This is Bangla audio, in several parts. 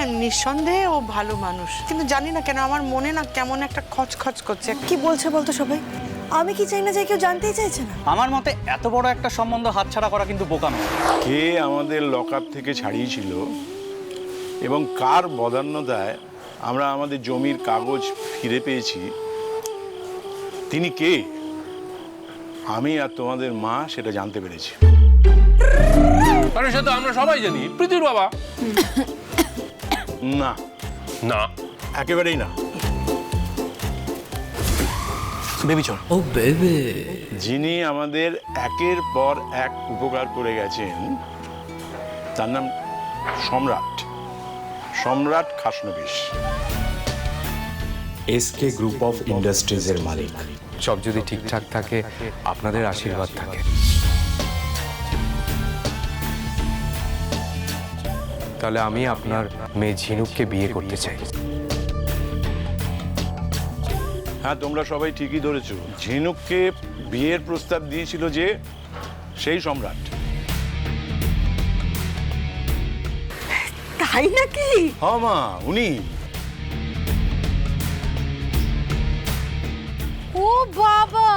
হ্যাঁ নিঃসন্দেহে ও ভালো মানুষ, কিন্তু জানি না কেন আমার মনে না কেমন একটা খচখচ করছে। কি বলছে বলতো সবাই? আমি কি চাই না যে কেউ জানতেই চাইছে না। আমার মতে এত বড় একটা সম্বন্ধ হাতছাড়া করা কিন্তু বোকামি। কে আমাদের লকআপ থেকে ছাড়িয়েছিল এবং কার বদান্যতায় আমরা আমাদের জমির কাগজ ফিরে পেয়েছি, তিনি কে, আমি আর তোমাদের মা সেটা জানতে পেরেছি। আরে সে তো আমরা সবাই জানি, প্রীতির বাবা। না না, একেবারেই না। বেবি চল। ও বেবি, যিনি আমাদের একের পর এক উপকার করে গেছেন তার নাম সম্রাট, সম্রাট খাসনবিশ। এসকে গ্রুপ অফ ইন্ডাস্ট্রিজের মালিক। সব যদি ঠিকঠাক থাকে, আপনাদের আশীর্বাদ থাকে, তাহলে আমি আপনার মেয়ে ঝিনুককে বিয়ে করতে চাই। হ্যাঁ, তোমরা সবাই ঠিকই ধরেছো। ঝিনুককে বিয়ের প্রস্তাব দিয়েছিল যে সেই সম্রাট। তাই নাকি? হ্যাঁ মা, উনি। ও বাবা,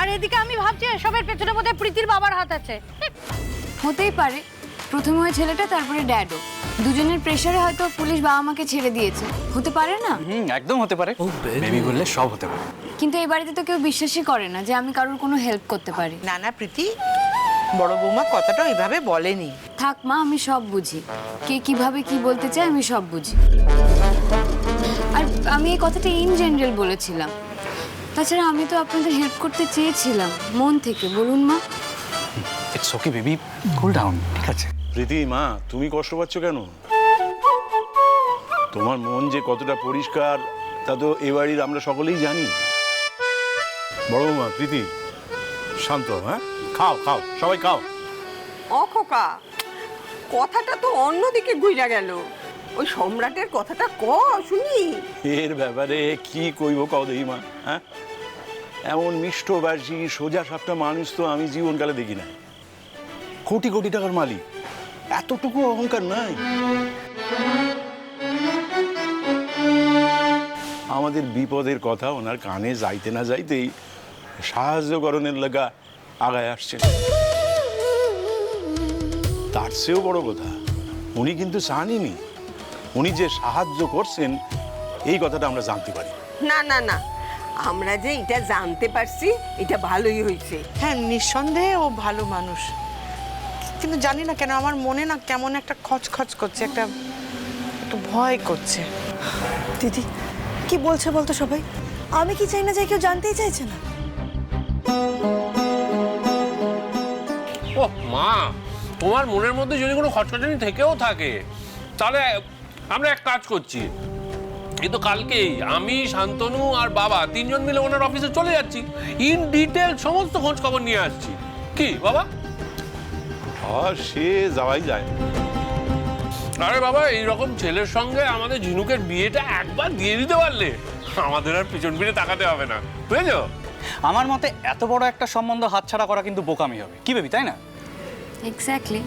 আর এদিকে আমি ভাবছি এসবের পেছনে বোধহয় প্রীতির বাবার হাত আছে। হতেই পারে, প্রথমে ওই ছেলেটা, তারপরে ড্যাডও। দুজনের প্রেসারে হয়তো পুলিশ বাবা মাকে ছেড়ে দিয়েছে, হতে পারে না? একদম হতে পারে। ও বেবি, বেবি বললে সব হতে পারে। কিন্তু এই বাড়িতে তো কেউ বিশ্বাসই করে না যে আমি কারোর কোনো হেল্প করতে পারি। না না প্রীতি, বড় বৌমা কথাটা ওইভাবে বলেনি। থাক মা, আমি সব বুঝি, কে কিভাবে কি বলতে চায় আমি সব বুঝি। আর আমি এই কথাটা ইন জেনারেল বলেছিলাম। তাছাড়া আমি তো আপনাদের হেল্প করতে চেয়েছিলাম মন থেকে, বলুন মা। It's okay baby, cool down, ঠিক আছে? প্রীতি মা, তুমি কষ্ট পাচ্ছ কেন? তোমার মন যে কতটা পরিষ্কার তা তো এ বাড়ির আমরা সকলেই জানি। বড় মা, প্রীতি শান্ত, হ্যাঁ, খাও খাও, সবাই খাও। ও খোকা, কথাটা তো অন্যদিকে ঘুরে গেল। ওই সম্রাটের কথাটা শুনি। এর ব্যাপারে কি কইব কও দেখি মা, হ্যাঁ? এমন মিষ্টভাষী সোজা সাপটা মানুষ তো আমি জীবনকালে দেখি না। কোটি কোটি টাকার মালিক, এতটুকু অহংকার নাই। আমাদের বিপদের কথা ওনার কানে যাইতে না যাইতেই সাহায্যকরণের লাগা আগায় আসছেন। তার চেয়েও বড় কথা, উনি কিন্তু চানইনি, উনি যে সাহায্য করছেন এই কথাটা আমরা জানতে পারি। না না না, আমরা যে এটা জানতে পারছি এটা ভালোই হয়েছে। হ্যাঁ নিঃসন্দেহে ও ভালো মানুষ, কিন্তু জানি না কেন আমার মনে না কেমন একটা খচখচ করছে, একটা ভয় করছে। দিদি কি বলছে বলতো সবাই? আমি কি চাই না যে কেউ জানতেই চাইছে না। ও মা, তোমার মনের মধ্যে যদি কোনো খচখচানি থেকেও থাকে, তাহলে আমরা এক কাজ করছি, কিন্তু কালকেই আমি, শান্তনু আর বাবা তিনজন মিলে ওনার অফিসে চলে যাচ্ছি, ইন ডিটেল সমস্ত খোঁজ খবর নিয়ে আসছি। কি বাবা? আর সে যাওয়াই যায়। আরে বাবা, এইরকম ছেলের সঙ্গে আমাদের ঝিনুকের বিয়েটা একবার দিয়ে দিতে পারলে আমাদের আর পিছন ফিরে তাকাতে হবে না, বুঝেছো? আমার মতে এত বড় একটা সম্বন্ধ হাতছাড়া করা কিন্তু বোকামি হবে, কি বেবি, তাই না? এক্স্যাক্টলি।